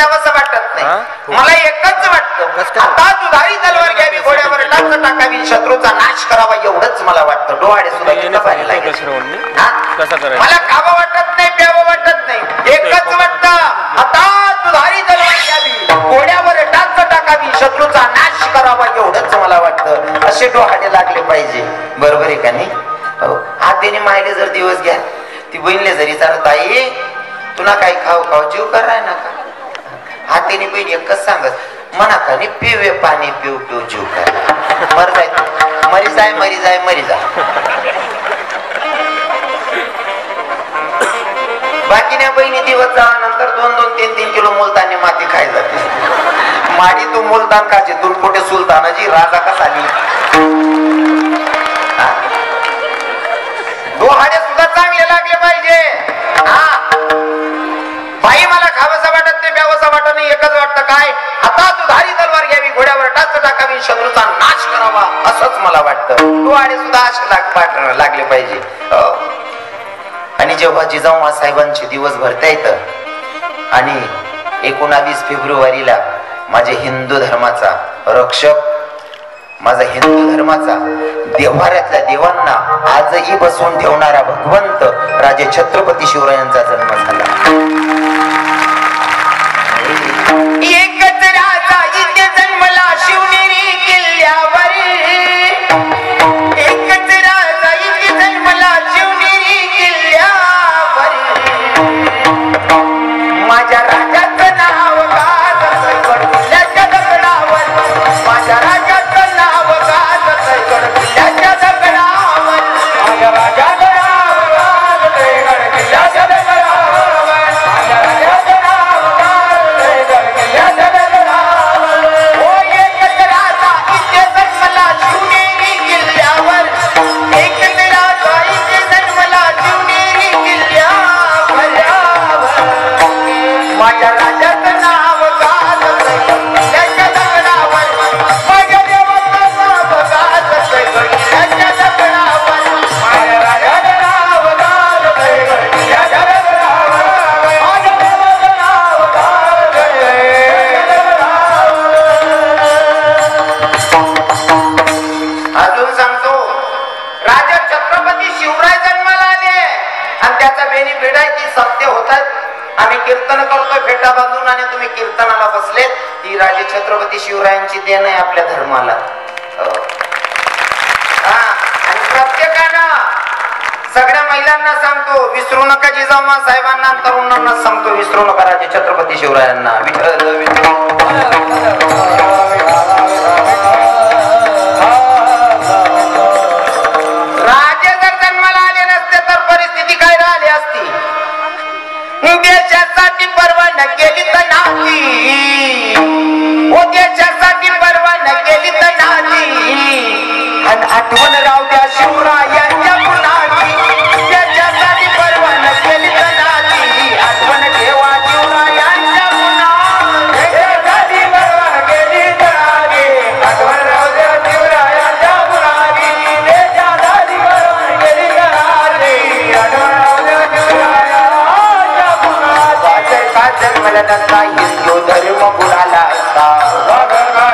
प्यावंसं वाटत नाही. मला एकच वाटतं, आता दुधारी तलवार घ्यावी, घोड्यावर टाच टाकावी, शत्रूचा नाश करावा, एवढंच मला वाटतं. डोहाळे सुद्धा मला खावं वाटत नाही, प्यावं वाटत नाही. एकच वाटतं, आता दुधारी तलवार घ्यावी, घोड्यावर टाच टाकावी, शत्रूचा नाश करावा, एवढंच मला वाटतं. असे डोहाळे लागले पाहिजे. बरोबर आहे का नाही? हातीने मायले जर दिवस घ्या, ती बहिणीले जरी चालत, आई तुला काही खाऊ खाऊ जीव कराय ना का? हातीने बहीण एकच सांगत, म्हणा का नाही, पिवे पाणी पिऊ पिऊ जीव करा. मर जाय, मरी जाय, मरी जाय, मरी जाय. बाकीने बहिणी दिवस जाल्यानंतर 2-2, 3-3 किलो मुलतानी माती खाय जाते. माडी तू मुलतान काचे दोन पोटे सुलतानाजी राजा कसा आली. डोहाळे सुद्धा चांगले लागले पाहिजे. बाई मला खावंसं वाटत नाही, प्यावंसं वाटत नाही, एकच वाटतं काय, आता दुधारी तलवार घ्यावी, घोड्यावर टाच टाकावी, शत्रूचा नाश करावा, असंच मला वाटतं. डोहाळे सुद्धा असे लागले पाहिजे. आणि जेव्हा जिजाऊ साहेबांचे दिवस भरता येतं आणि 19 फेब्रुवारीला माझे हिंदू धर्माचा रक्षक, माझा हिंदू धर्माचा देव्हाऱ्यातल्या देवांना आजही बसवून ठेवणारा भगवंत राजे छत्रपती शिवरायांचा जन्म झाला. एकच राजा इथे जन्मला शिवनेरी किल्ल्यावर, एकच राजा इथे जन्मला शिवनेरी किल्ल्यावर, माझ्या राजाचं नाव गाजत गडकिल्ल्याच्या दगडावर, माझ्या राजाचं नाव गाजत गडकिल्ल्याच्या दगडावर, माझ्या राजाचं नाव गाजत गडकिल्ल्याच्या दगडावर, माझ्या राजाचं नाव गाजत गडकिल्ल्याच्या दगडावर. हो एकच राजा इथे जन्मला शिवनेरी किल्ल्यावर, एकच राजा इथे जन्मला शिवनेरी किल्ल्यावर, माझ्या राजाचं नाव गाजत गडकिल्ल्याच्या दगडावर, माझ्या देवाचं नाव गाजत गडकिल्ल्याच्या दगडावर, माझ्या राजाचं नाव गाजत गडकिल्ल्याच्या दगडावर, माझ्या देवाचं नाव गाजत गडकिल्ल्याच्या दगडावर. अजून सांगतो, राजा छत्रपती शिवराय जन्माला आले आणि त्याचा बेनिफिट आहे की सत्य होतात. आम्ही कीर्तन करतोय फेटा बांधून आणि तुम्ही कीर्तनाला बसलेत, ही राजे छत्रपती शिवरायांची देण आहे आपल्या धर्माला. आणि प्रत्येकानं सगळ्या महिलांना सांगतो, विसरू नका जिजाऊ साहेबांना, तरुणांना सांगतो, विसरू नका राजे छत्रपती शिवरायांना. राजे जर जन्माला आले नसते तर परिस्थिती काय राहिली असती. देशासाठी पर्वा न केली तर नाती, ओ देशासाठी पर्वा न केली तर नाती, आणि आठवण राहू द्या शिवरायांच्या गुणाची, देशासाठी पर्वा न केली तर नाती, आठवण ठेवा शिवरायांच्या गुणाची, देशासाठी पर्वा न केली तर नाती, आठवण राहू द्या शिवरायांच्या गुणाची, देशासाठी पर्वा न केली तर नाती, आठवण राहू द्या शिवरायांच्या. जन्मला नसता हिंदू धर्म बुडाला असता,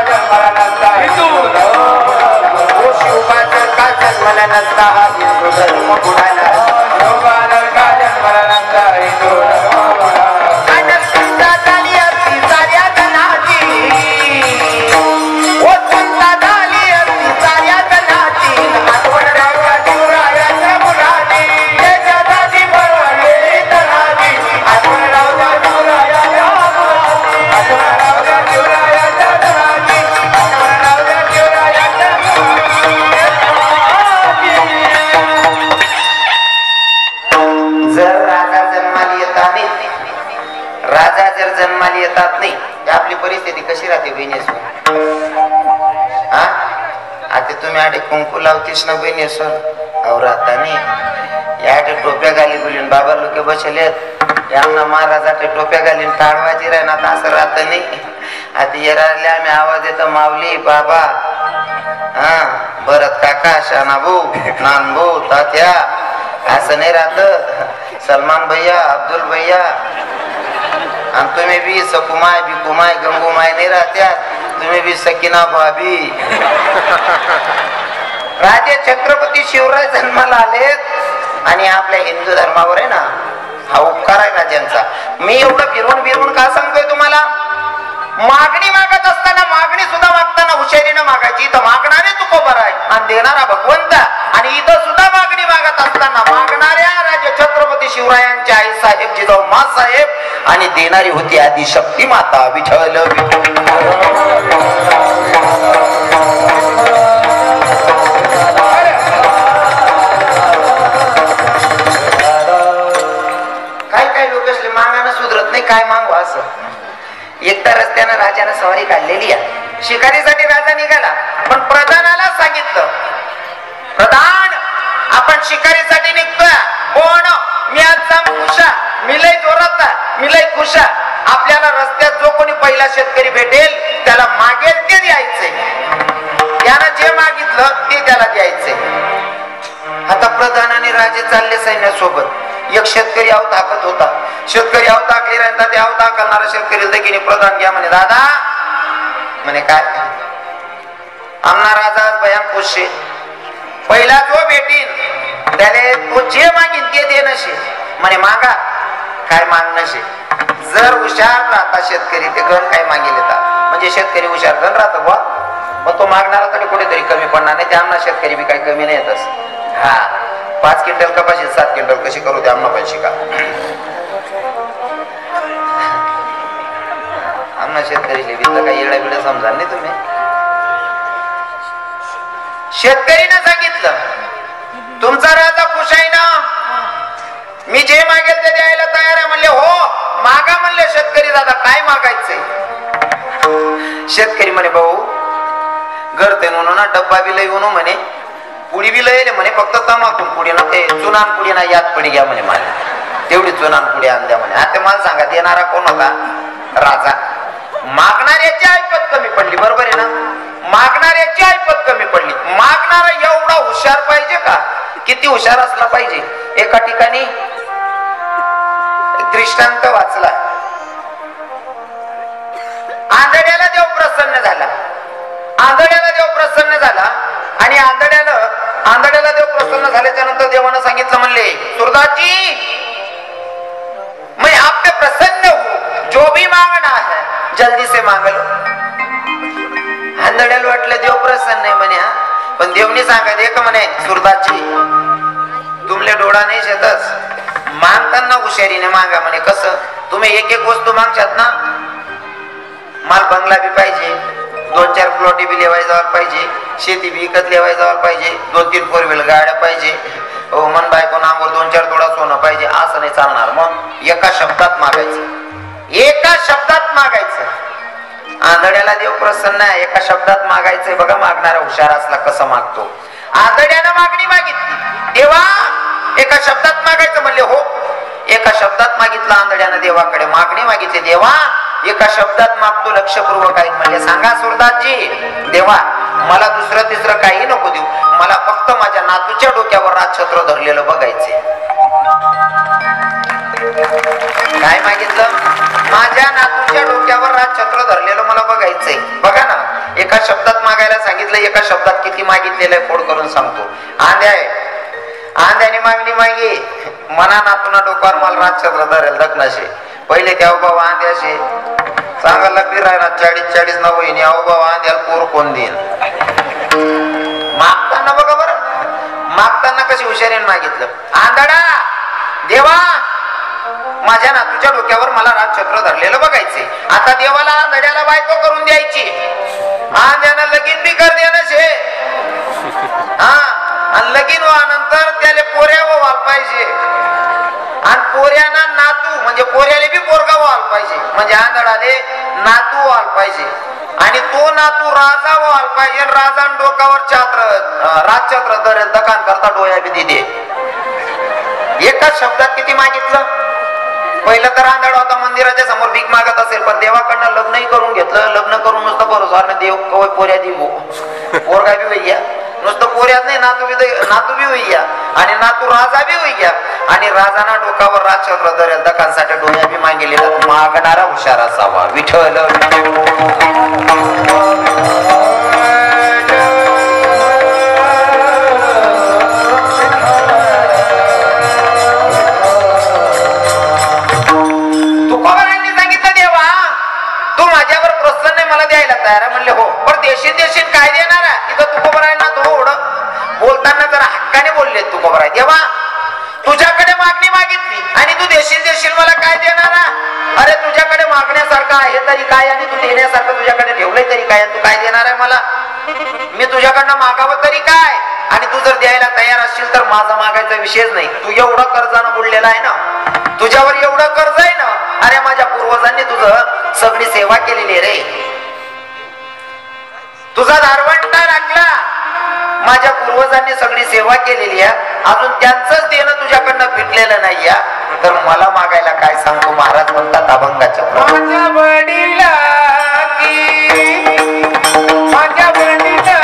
जन्मला नसता हिंदू धर्म, शिवबादर का जन्मला नसता हिंदू धर्म बुडाला, शिवबादर का जन्मला नसता हिंदू धर्म बुडाला. चिंता झाली असती साऱ्या जनाची, ओ चिंता झाली असती साऱ्या जनाची, आठवण राहू शिवरायांच्या मुलाची, त्याच्यासाठी पर्वा गेली तराची, आठवण राहू द्या शिवरायांच्या मुलाची, आठवण राहू द्या शिवरायांच्या तराची, आठवण राहू द्या शिवरायांच्या मुलाची. जर राजा जन्माला येतात नाही, राजा जर जन्माला येतात नाही, आपली परिस्थिती कशी राहते बहिणेश्वर? हा, आता तुम्ही आधी कुंकू लावतीस ना बहिणेश्वर, और आता नाही याटे टोप्या घाली बोलीन बाबा लोक बसलेत, यांना महाराजाचे टोप्या घालीन टाळवायची राही ना, असं राहत नाही. आता येराले आम्ही आवाज येतो, माऊली बाबा, हा भरत काका, शाना भाऊ, नान भाऊ, तात्या, असं नाही राहत. सलमान भैया, अब्दुल भैया, आणि तुम्ही बी सकुमाय बिकुमाय गंगूमाय नाही राहत्या, तुम्ही बी सकिना भाभी. राजे छत्रपती शिवराय जन्माला आलेत आणि आपल्या हिंदू धर्मावर आहे ना हा उपकार आहे राजांचा. मी एवढं फिरवून का सांगतोय तुम्हाला? मागणी मागत असताना मागणी सुद्धा मागताना हुशारीनं मागायची. इथं मागणारे तुकोबर आहे आणि देणारा भगवंत. आणि इथं सुद्धा मागणी मागत असताना मागणाऱ्या राजे छत्रपती शिवरायांच्या आई साहेब जिजाऊ मा साहेब आणि देणारी होती आदि शक्ती माता विठ्ठल. काय लोक असले मागानं सुधरत नाही, काय मागू असं. एकदा रस्त्यानं राजानं सवारी काढलेली आहे. शिकारीसाठी राजा निघाला, पण प्रधानाला सांगितलं, प्रधान आपण शिकारीसाठी निघतोय. कोण? मी आज खुशा, मी लय जोरात, मी लय खुशा. आपल्याला रस्त्यात जो कोणी पहिला शेतकरी भेटेल त्याला मागेल ते द्यायचंय. त्यानं जे मागितलं ते त्याला द्यायचंय. आता प्रधान आणि राजे चालले सैन्यासोबत. एक शेतकरी आव ताकत होता. शेतकरी आव ताकली राहता ते आव ताकलणारा शेतकरी देखील प्रधान घ्या म्हणे. दादा म्हणे काय? आमना राजा भयान खुश आहे. पहिला जो भेटीन त्याने तो जे मागीन ते देणं शे म्हणे. मागा काय मागणं शे. जर हुशार राहता शेतकरी ते गण काय मागेल येतात. म्हणजे शेतकरी हुशार गण राहतो बा, मग तो मागणारा तरी कुठेतरी कमी पडणार नाही. ते आमना शेतकरी बी काही कमी नाही येतच. हा 5 क्विंटल कपाशी 7 क्विंटल कशी करू ते आम्हाला पण शिका. आम्हाला शेतकरी काही येडा बिडा समजा नाही तुम्ही. शेतकरीनं सांगितलं तुमचा राजा खुश आहे ना, मी जे मागेल ते द्यायला तयार आहे. म्हणले हो मागा म्हणले शेतकरी. दादा काय मागायचंय? शेतकरी म्हणे भाऊ घर ते ना डब्बा बी लय येऊन म्हणे, पुडी बी लय म्हणे, फक्त तमाकून पुडी ना ते चुनान पुडी ना याद पडी घ्या म्हणे. मला तेवढी चुनान पुडी आण द्या म्हणे. आता मला सांगा देणारा कोण होता? राजा. मागणाऱ्याची ऐपत कमी पडली. बरोबर आहे ना? मागणाऱ्याची ऐपत कमी पडली. मागणारा एवढा हुशार पाहिजे का? किती हुशार असला पाहिजे? एका ठिकाणी दृष्टांत वाचला. आंधळ्याला देव प्रसन्न झाला. आंधळ्याला देव प्रसन्न झाला आणि आंधळ्याला देव प्रसन्न झाल्याच्या नंतर देवानं सांगितलं म्हणले सुरदासजी मैं आप पे प्रसन्न हूं, जो भी मांगना है जल्दी से मांग लो. आंधळ्याला वाटलं देव प्रसन्न आहे म्हणे. पण देवनी सांगा का म्हणे सुरदासजी तुमले डोळा नाही शेतच, मागताना हुशारीने मागा म्हणे. कसं? तुम्ही एक एक वस्तू मागशात ना, माल बंगला बी पाहिजे, 2-4 प्लॉटी बी लेवाय जायला पाहिजे, शेती बी विकत लेवाय जायला पाहिजे, 2-3 4 व्हीलर गाड्या पाहिजे, मन बायको नांगोर 2-4 तोडा सोनं पाहिजे. असं नाही चालणार. मग एका शब्दात मागायचं. एका शब्दात मागायचं. आंधळ्याला देव प्रसन्न आहे, एका शब्दात मागायचंय. बघा मागणारा हुशार असला कसं मागतो. आंधळ्यानं मागणी मागितली, देवा एका शब्दात मागायचं म्हणले. हो एका शब्दात मागितलं आंधळ्यानं देवाकडे. मागणी मागितली, देवा एका शब्दात मागतो लक्षपूर्वक ऐक म्हणले. सांगा सुरदासजी देवा मला दुसरं तिसरं काही नको देऊ, मला फक्त माझ्या नातूच्या डोक्यावर राजछत्र धरलेलं बघायचे. काय मागितलं? माझ्या नातूच्या डोक्यावर राजछत्र धरलेलं मला बघायचंय. बघा ना एका शब्दात मागायला सांगितलं, एका शब्दात किती मागितलेलं आहे फोड करून सांगतो. आंध्याने मागणी मागे मना नातूना डोक्यावर मला राजछत्र धरेल दखनाशे. पहिले त्या बाबा आंध्याशे चांगला फिरायला 40-40 ना वहिनी अहो बाबा आंध्याला पोर कोण देईन. मागताना बघा बरं, मागताना कशी हुशारीने मागितलं. आंधळा देवा माझ्या नातूच्या डोक्यावर मला राजछत्र धरलेलं बघायचे. आता देवाला आंधळ्याला बायको करून द्यायची. आंध्यानं लगीन बी कर देणं शे. हा आणि लगीन व्हानंतर त्याला पोऱ्या व्हायला पाहिजे. आणि पोऱ्याना नातू म्हणजे पोऱ्याला बी पोरगा व्हायला पाहिजे. म्हणजे आंधळाले नातू व्हायला पाहिजे. आणि तो नातू राजा व्हायला पाहिजे. राजा डोक्यावर राजछत्र धरेल दकान करता डोळ्या बी दिदे. एकाच शब्दात किती मागितलं? पहिलं तर आंधळा होता, मंदिराच्या समोर भीक मागत असेल, पण देवाकडनं लग्नही करून घेतलं. लग्न करून नुसतं भरोसा देव कवय पोऱ्या दिवो पोरगा बी होई गया नुसतं पोऱ्यात नाही नातू बी होई गया आणि नातू राजा बी होई गया आणि राजाना डोकावर राजचंद्र धरेल दखांसाठी डोळ्या बी मागेलेला मागणारा हुशार असावा विठ्ठल म्हणले हो पण देशील काय देणार इथं तुकोबर आहे ना तो ओढ बोलताना जरा हक्काने बोलले तुकोबर आहे देवा तुझ्याकडे मागणी मागितली आणि तू देशील मला काय देणार अरे तुझ्याकडे मागण्यासारखं आहे तरी काय आणि तू देण्यासारखं तुझ्याकडे ठेवलंय तरी काय तू काय देणार आहे मला मी तुझ्याकडनं मागावं तरी काय आणि तू जर द्यायला तयार असशील तर माझा मागायचा विषयच नाही तू एवढं कर्जानं बुडलेला आहे ना तुझ्यावर एवढं कर्ज आहे ना अरे माझ्या पूर्वजांनी तुझं सगळी सेवा केलेली रे तुझा धारवंटा राखला माझ्या पूर्वजांनी सगळी सेवा केलेली आहे अजून त्यांचंच देणं तुझ्याकडनं फिटलेलं नाही तर मला मागायला काय सांगतो महाराज म्हणतात अभंगाच्या माझ्या वडिला माझ्या वडिला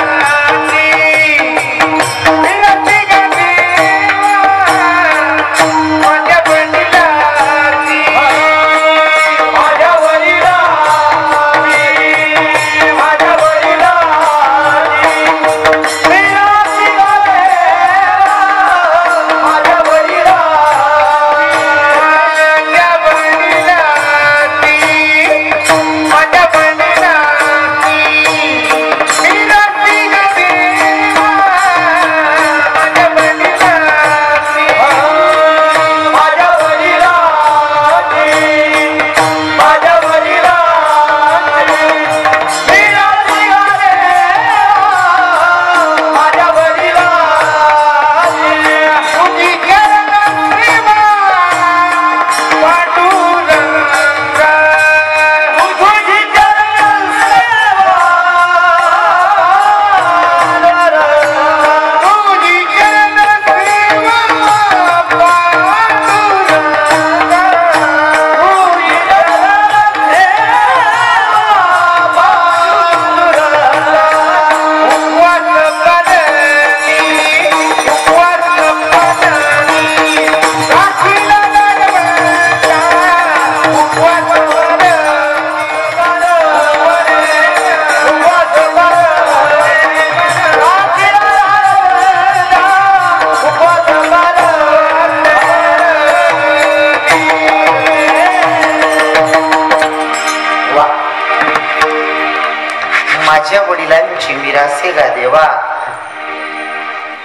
माझ्या वडिलांची मिरासे गा देवा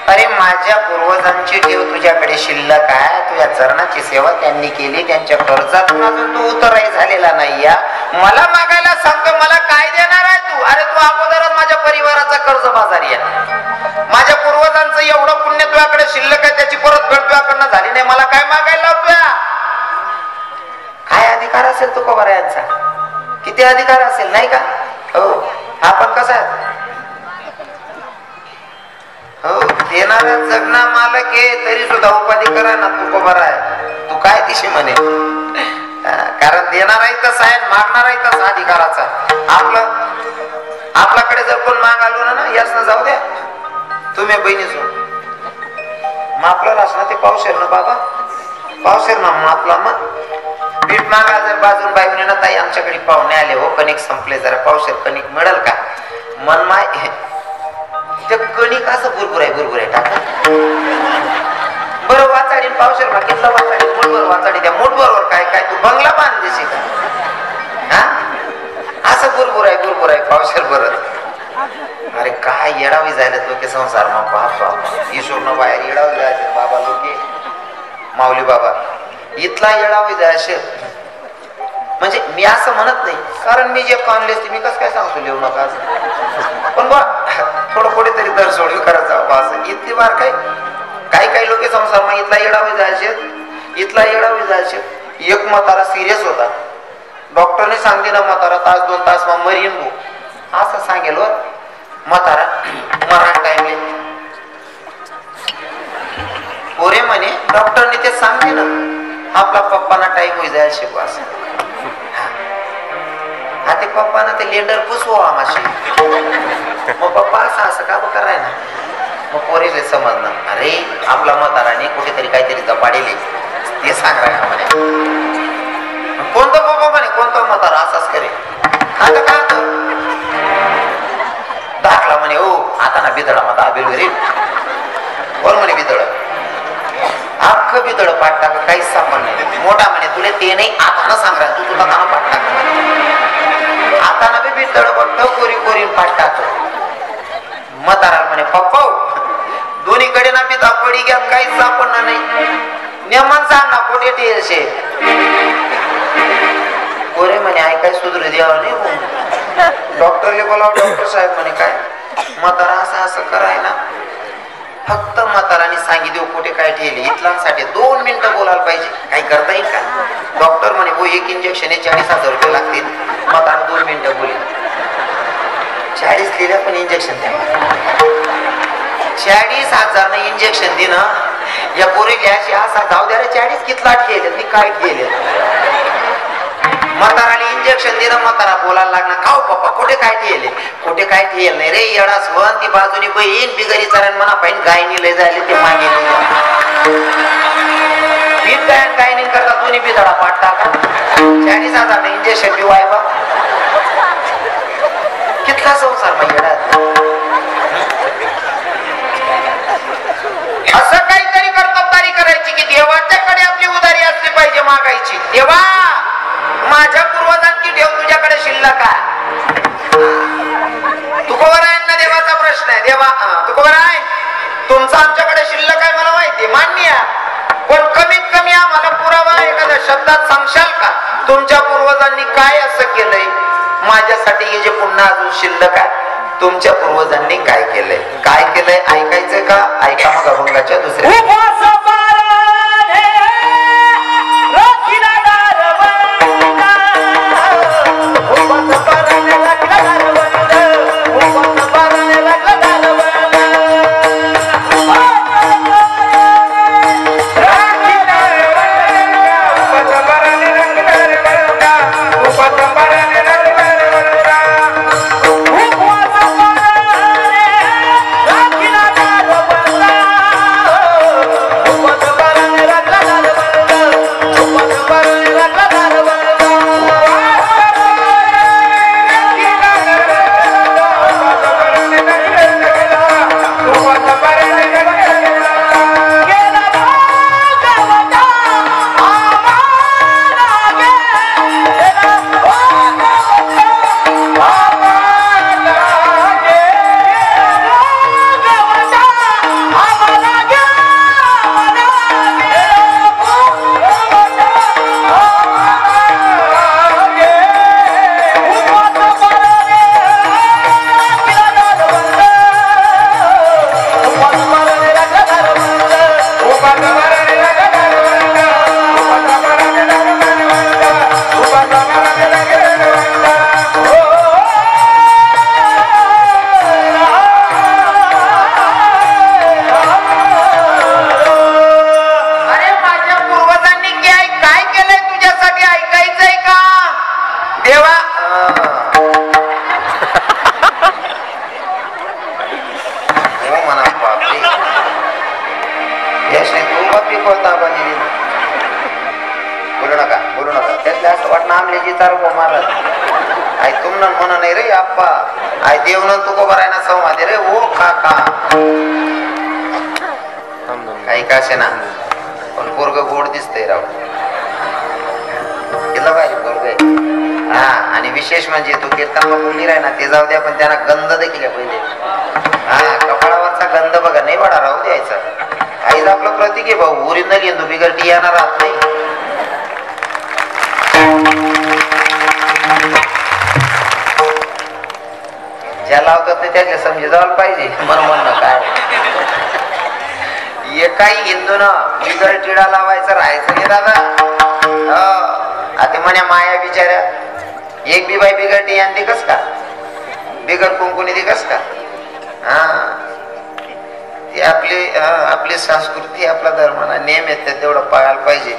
अरे माझ्या पूर्वजांची ठेव तुझ्याकडे शिल्लक आहे तुझ्या चरणाची सेवा त्यांनी केली त्यांच्या कर्जातून अजून तू उतरही झालेला नाही मला मागायला सांगतो मला काय देणार आहे तू अरे तू अगोदरच माझ्या परिवाराचा कर्ज बाजारी आहे माझ्या पूर्वजांचं एवढं पुण्य तुझ्याकडे शिल्लक आहे त्याची परतफेड तुझ्याकडनं झाली नाही मला काय मागायला लावतोय काय अधिकार असेल तो कोबरा यांचा किती अधिकार असेल नाही का हो आपण कसा आहे हो देणारा जगना मालक आहे तरी सुद्धा उपाधी करा ना तू कोबरा आहे तू काय दिशी म्हणे कारण देणाराही तसा आहे मागणाराही तसा अधिकाराचा आपल्याकडे जर कोण माग आलो ना याच ना जाऊ द्या तुम्ही बहिणीचो मापलं रास ना ते पावशेर ना बाबा पावशेर ना मापला मग पीठ मागा जर बाजून बाई ना ताई आमच्याकडे पाहुणे आले हो कणिक संपले जरा पावशेर कणिक मिळेल का मन माय ते कणिक असं बुरबुर आहे टाका बरं वाचाडी पावशेर ना कितला वाचाडी मूठभर वाचाडी त्या मूठभर काय काय तू बंगला बांध देशी का हा असं बुरबुर आहे पावशेर बरं अरे काय येडावी जायला लोके संसार मग बाप ईश्वर न बाहेर येडावी जायचे बाबा लोके माऊली बाबा इथला येडावी जायचे म्हणजे मी असं म्हणत नाही कारण मी जे कानले मी कसं काय सांगतो लिहू नका असं पण बा थोडं पुढे तरी दर सोडवी करायचं बा असं इतकी बार काही लोक संसार मग इथला येडावी जायचे एक म्हातारा सिरियस होता डॉक्टरने सांगते ना म्हातारा तास 2 तास मग मरीन भाऊ असं सांगेल वर म्हातारा मरण टाइमले पोरे म्हणे डॉक्टरने ते सांगते ना आपला पप्पाना टाइम होई जायला शिकवा असं हा ते पप्पाना ते लेंडर पुसवा आमाशी. मग पप्पा असं का कराय ना. मग पोरीले समजणं अरे आपला म्हाताराने कुठेतरी काहीतरी जपाडेले ते सांग म्हणे. कोणतं पप्पा म्हणे कोणतं म्हातारा असाच करे आता का दाखला म्हणे हो आता ना बिदळा माझा अबिल घरी कोण म्हणे बिदळ अख्खं बिदळ पाठ टाक काहीच सापड नाही. मोठा म्हणे तुला ते नाही आता ना सांग तू तुला का पाठ टाक आता ना बी बिदळ बघतो कोरी कोरी पाठ टाक. म्हातारा म्हणे पप्पा दोन्हीकडे ना मी दापडी घ्या काहीच सापडणार नाही. नेमन सांग ना कुठे टेशे कोरे म्हणे ऐकाय सुधरू द्यावं नाही. डॉक्टरले बोलाव डॉक्टर साहेब म्हणे काय म्हातारा असं कराय ना. फक्त म्हाताराने सांगितलं कुठे काय ठेवले इथलांसाठी 2 मिनिटं बोलायला पाहिजे काही करता येईल का. डॉक्टर म्हणे हो एक इंजेक्शन 40,000 रुपये लागतील. म्हातारा 2 मिनिटं बोलले 40 लिहिल्या पण इंजेक्शन द्या. 40,000 इंजेक्शन देणं या पोरीला असा जाऊ द्या 40 कितलाट केले ती काय केले. म्हाताराला इंजेक्शन दिलं म्हातारा बोलायला लागला खाऊ पप्पा कुठे काय ठेवले कुठे काय ठेवलं नाही रे येडा स्वण ती बाजूनी बहीण बिगरी चरण म्हणा पाहिजे गायनी लय झाले ते मागे पीठ गायन गायनी करता दोन्ही बिधडा पाठ टाका 40,000 इंजेक्शन बी वाय बा कितला संसार मग येडा. असं काहीतरी कर्तबदारी करायची की देवाच्याकडे आपली उदारी असली पाहिजे मागायची. देवा माझ्या पूर्वजांची ठेव तुझ्याकडे शिल्लक आहे. तुकोबरायांना देवाचा प्रश्न आहे. देवा तुकोबराय तुमचा आमच्याकडे शिल्लक आहे मला माहिती मान्य आहे पण कमीत कमी आम्हाला पुरावा एखाद्या शब्दात सांगशाल का तुमच्या पूर्वजांनी काय असं केलंय माझ्यासाठी हे जे पुन्हा अजून शिल्लक आहे तुमच्या पूर्वजांनी काय केलंय ऐकायचं का. ऐका मग अभंगाच्या दुसऱ्या बोलू नका त्यातल्या असं वाटणं आमल्याची चार मारला आई तुम म्हणा नाही रे आप्पा आई देवनं तू बरायना संवादे रे ओ काका काही का असे ना पण पोरग गोड दिसतंय राव केलं पाहिजे पोरग. हा आणि विशेष म्हणजे तू कीर्तन बोलली राही ना ते जाऊ द्या पण त्यांना गंध देखील पहिले. हा कपाळावरचा गंध बघा नाही वाडा राहू द्यायचा. आईच आपलं प्रतीक आहे भाऊ ओरिजिनल येतो बिगरटी येणार राहत नाही. ज्या लावतात ते त्याचे समजे जायला पाहिजे मन म्हणणं काय. एकाही हिंदूनं बिगर टिडा लावायचं राहायचं नाही दादा. आता म्हणे माया बिचाऱ्या एक बी बाई बिगर टी आणते कस का बिगर कुंकुनी ती कस का. हा ती आपली संस्कृती आपला धर्म ना नेम येत तेवढं पाळायला पाहिजे.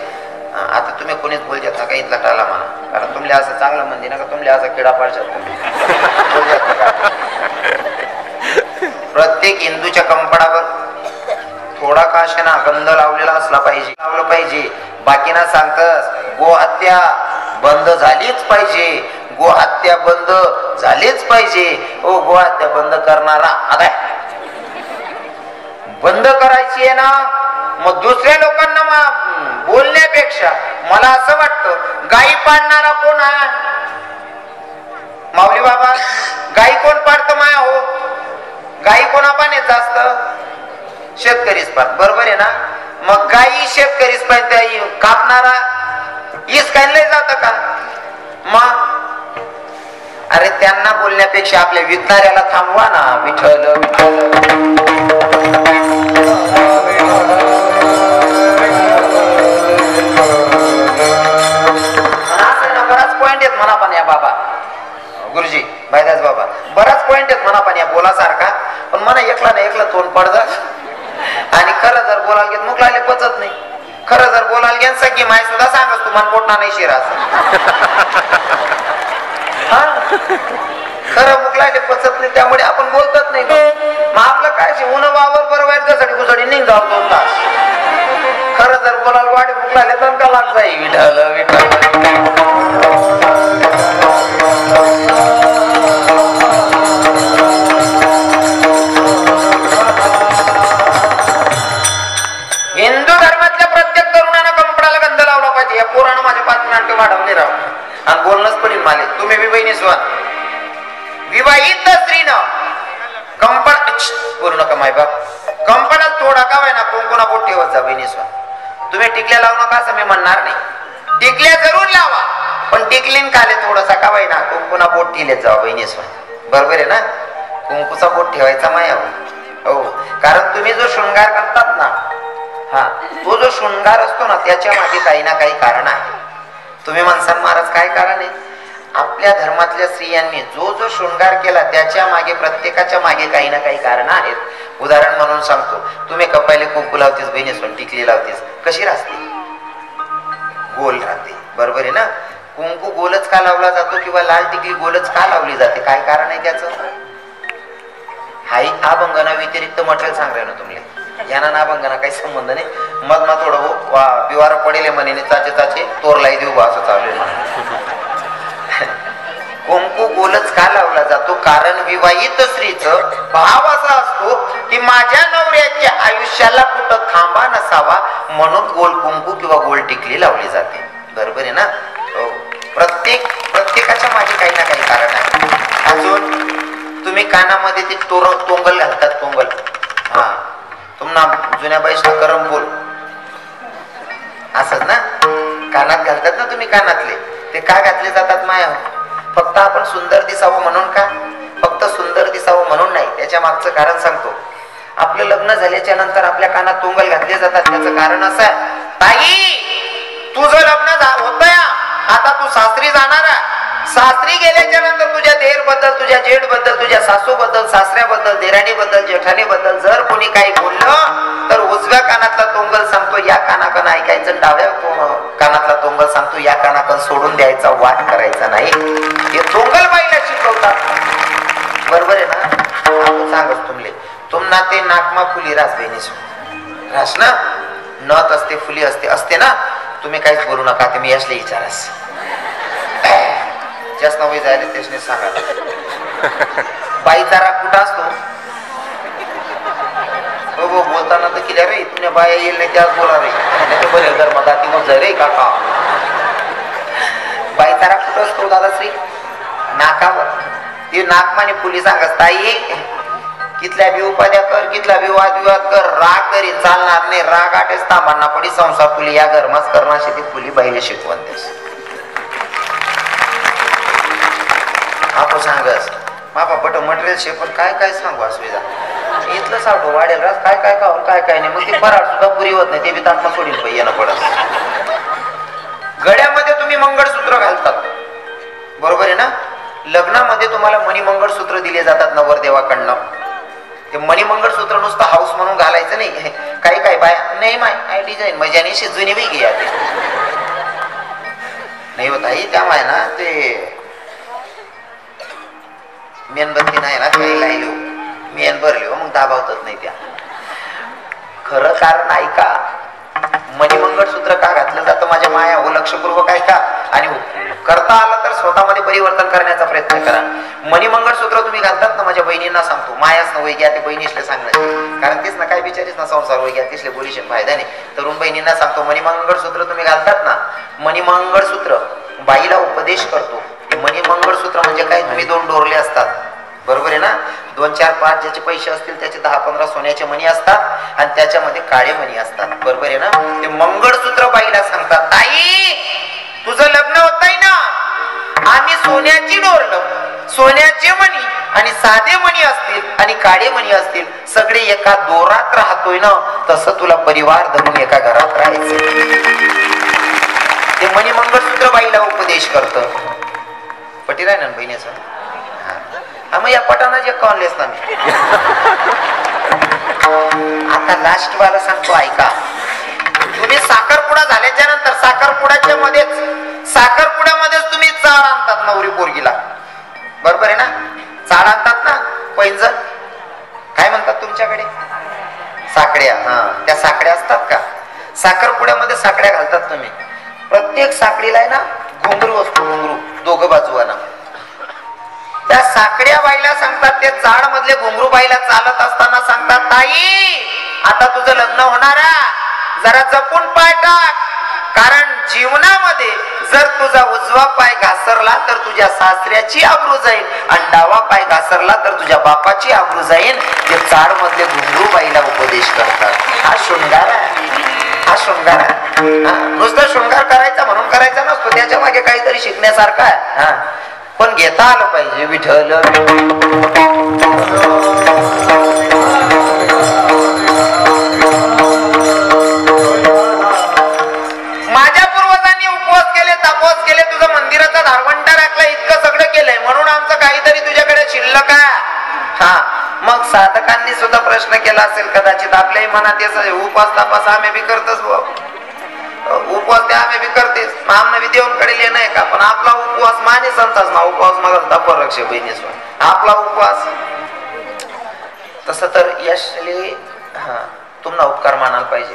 आता तुम्ही कोणीच बोलतात ना का इथला टाला म्हणा, कारण तुमले असं चांगलं म्हणते ना का तुमले असा किडा पाडशात प्रत्येक हिंदूच्या कंपडावर थोडा का ना गंध लावलेला असला पाहिजे, लावलं पाहिजे. बाकीना सांगतस गोहत्या बंद झालीच पाहिजे, गोहत्या बंद झालीच पाहिजे. ओ गोहत्या बंद करणारा आता बंद करायची आहे ना, मग दुसऱ्या लोकांना बोलण्यापेक्षा मला असं वाटतं गायी पाडणारा कोण आहे? माऊली बाबा, गायी कोण पाडतं माया? हो, गायी कोणा पाण्यात जास्त? शेतकरीच पाड, बरोबर आहे ना. मग गायी शेतकरीच पाहिजे, कापणारा ईस काय जात का? मग अरे त्यांना बोलण्यापेक्षा आपल्या विकणाऱ्याला थांबवा ना. विठ्ठल बराच पॉइंट आहेत म्हणा पण या बाबा गुरुजी भाईदास बाबा, बराच पॉइंट आहेत म्हणा पण या बोलासारखा. पण मला एकला ना एकला तोंड पडत आणि खरं जर बोलायला घेत मुख लागले पचत नाही. खरं जर बोलायला घेत सगळी माय सुद्धा सांगस तू मन पोटणार नाही शिरा खरं मुख लागले पचत नाही, त्यामुळे आपण बोलतच नाही. मग आपलं काय ऊन वावर बरं वाईट घसडी घुसडी निघाव 2 तास. खरं जर बोलायला वाढे मुख लागले तर का लाग जाई. विठ्ठल विठ्ठल हिंदू धर्मातल्या प्रत्येक तरुणांना कंपडाला गंध लावला पाहिजे. या पोरानं माझ्या 5 नाट्य वाढवले राव आणि बोलणंच पडेल माले. तुम्ही बी बहिणी स्वा विवाहित स्त्रीनं कंपड बोलू नका माय बाप, कंपडात थोडा का ना कुंकुना बोट ठेवत जा बहिणी स्वा. तुम्ही टिकल्या लावू नका असं मी म्हणणार नाही, टिकल्या जरूर लावा, पण टिकलीन काले थोडासा का ना कुंकुना बोट ठेवत जावा बहिणी स्वा. बरोबर आहे ना, कुंकूचा बोट ठेवायचा माया. हो, कारण तुम्ही जो शृंगार करतात ना, हा तो जो शृंगार असतो ना त्याच्या मागे काही ना काही कारण आहे. तुम्ही म्हणसाल महाराज काय कारण आहे? आपल्या धर्मातल्या स्त्रियांनी जो जो शृंगार केला त्याच्या मागे प्रत्येकाच्या मागे काही ना काही कारण आहेत. उदाहरण म्हणून सांगतो, तुम्ही कपायले कुंकू लावतेस बहिणी सोन, टिकली लावतेस, कशी राहते? गोल राहते, बरोबर आहे ना. कुंकू गोलच का लावला जातो किंवा लाल टिकली गोलच का लावली जाते? काय कारण आहे त्याचं? हाई अभंगना व्यतिरिक्त मटेरियल सांगणार ना तुम्ही, यांना ना अभंगना काही संबंध नाही. मग मग थोडं बिवार पडेल म्हणे चाचे चाचे तोरलाई देऊ बा असं चालू आहे. कुंकू गोलच का लावला जातो? कारण विवाहित स्त्रीचं भाव असा असतो की माझ्या नवऱ्याच्या आयुष्याला कुठं थांबा नसावा म्हणून गोल कुंकू किंवा गोल टिकली लावली जाते. बरोबर आहे ना. प्रत्येकाच्या मागे काही ना काही कारण आहे. अजून तुम्ही कानामध्ये ते तोंगल घालतात, तोंगल. हा, तुम्हाला जुन्या बाईसला करम बोल असत ना, कानात घालतात ना तुम्ही कानातले. ते का घातले जातात माया? फक्त आपण सुंदर दिसावं म्हणून का? फक्त सुंदर दिसावं म्हणून नाही, त्याच्या मागचं कारण सांगतो. आपलं लग्न झाल्याच्या नंतर आपल्या कानात तोंगल घातले जातात. त्याचं कारण असं आहे, ताई तुझं लग्न होतंय, आता तू सासरी जाणार आहे. सासरी गेल्याच्या नंतर तुझ्या देर बद्दल, तुझ्या जेठ बद्दल, तुझ्या सासू बद्दल, सासऱ्याबद्दल, देराणी बद्दल, जेठाणी बद्दल जर कोणी काही बोललं तर उजव्या कानातला तोंगल सांगतो या कानाकन ऐकायचं, डाव्या कानातला तोंगल सांगतो या कानाकन सोडून द्यायचा, वाद करायचा नाही. हे तोंगल बाईला शिकवतात. बरोबर आहे ना. आपण सांगत तुम्हाला ते नाकमा फुली रास बहिणीस रास ना, नथ असते, फुली असते ना. तुम्ही काहीच बोलू नका, ते मी असले विचारास जास्त नवई जायला त्याने सांगा. बाईचा राग कुठं असतो? हो बोलताना तर केल्या रे तुझ्या बाया येईल नाही त्याच बोला रे, नाही तर बरे जर मग ती मग रे काका. बाईचा राग कुठं असतो दादाश्री? नाकावर. ती नाकमाने फुली सांगत, ताई कितल्या बी उपाध्या कर, कितला बी वादविवाद कर, राग तरी चालणार नाही. राग आटेच तांबांना पडी संसार फुली या घरमाच करण्याशी ती फुली बाईला शिकवण देस. आपण सांगस बाबा बट मटेरियल शे, पण काय काय सांगू असुविधा इथलं सावडो वाढेल रास काय काय खाऊन काय काय नाही. मग ती फराळ सुद्धा पुरी होत नाही, ते बी तात्मा सोडील पाहिजे येणं पडत. गळ्यामध्ये तुम्ही मंगळसूत्र घालतात, बरोबर आहे ना. लग्नामध्ये तुम्हाला मणिमंगळसूत्र दिले जातात नवरदेवाकडनं. ते मणिमंगळसूत्र नुसतं हाऊस म्हणून घालायचं नाही. काही काही बाया नाही माय डिझाईन मजाने जुनी वेगळी आहे. नाही होत आई तेव्हा आहे ना ते मेणबत्ती नाही ना काही लाईलो मेन भरलो मग दाबावतच नाही त्या. खरं कारण ऐका, मणिमंगळसूत्र का घातलं जातं माझ्या माया हो लक्षपूर्वक ऐका आणि करता आलं तर स्वतःमध्ये परिवर्तन करण्याचा प्रयत्न करा. मणिमंगळसूत्र तुम्ही घालतात ना, माझ्या बहिणींना सांगतो, मायाच न वय घ्या ते बहिणीसले सांगण्याचे, कारण तेच ना काय बिचारीच ना संसार वय घ्या तिसले बोलीशे फायदा नाही. तरुण बहिणींना सांगतो, मणिमंगळसूत्र तुम्ही घालतात ना, मणिमंगळसूत्र बाईला उपदेश करतो. मणिमंगळसूत्र म्हणजे काय, तुम्ही 2 डोरले असतात बरोबर आहे ना, 2, 4, 5 ज्याचे पैसे असतील त्याचे 10, 15 सोन्याचे मणी असतात आणि त्याच्यामध्ये काळे मणी असतात बरोबर आहे ना. ते मंगळसूत्र बाईला सांगतात, ताई तुझं लग्न होत आहे ना, आम्ही सोन्याची डोरलं, सोन्याचे मणी आणि साधे मणी असतील आणि काळे मणी असतील, सगळे एका दोरात राहतोय ना, तसं तुला परिवार धरून एका घरात राहायचं. ते मणी मंगळसूत्र बाईला उपदेश करतं. पटी राय ना बहिणीचं. मग या पटाना जे कॉनलेस ना मी आता लास्ट वाला सांगतो ऐका. तुम्ही साखरपुडा झाल्याच्या नंतर साखरपुड्याच्या मध्येच तुम्ही चाळ आणतात नवरी पोरगीला बरोबर आहे ना, चाळ आणतात ना, पैंजण काय म्हणतात तुमच्याकडे, साकड्या. त्या साकड्या असतात का, साखरपुड्यामध्ये साकड्या घालतात तुम्ही. प्रत्येक साकडीला आहे ना घुंगरू असतो, घुंगरू दोघं बाजूला. त्या साकड्या बाईला सांगतात, ते चाळ मधले घुंगरू बाईला चालत असताना सांगतात, ताई आता तुझं लग्न होणार आहे, जरा जपून पाय टाक, कारण जीवनामध्ये जर तुझा उजवा पाय घासरला तर तुझ्या सासऱ्याची आबरू जाईल आणि डावा पाय घासरला तर तुझ्या बापाची आबरू जाईल. ते चाळ मधले घुंगरू बाईला उपदेश करतात. हा शृंगार आहे, हा शृंगार आहे. नुसतं शृंगार करायचा म्हणून करायचा नसतो, त्याच्या मागे काहीतरी शिकण्यासारखं आहे. पण घेता आलं पाहिजे. विठ्ठल माझ्या पूर्वजांनी उपवास केले, तापवास केले, तुझं मंदिराचा धारवंटा राखला, इतकं सगळं केलंय म्हणून आमचं काहीतरी तुझ्याकडे शिल्लक आहे. मग साधकांनी सुद्धा प्रश्न केला असेल कदाचित आपल्याही मनात येस, उपवास तापास आम्ही बी करतच, उपवास ते आम्ही बी करतेच, आमना बी देवांकडे लिहिणं आहे का, पण आपला उपवास माने संताच ना, उपवास मला परक्ष बहिणीस आपला उपवास. तसं तर यशले तुम्हाला उपकार मानायला पाहिजे.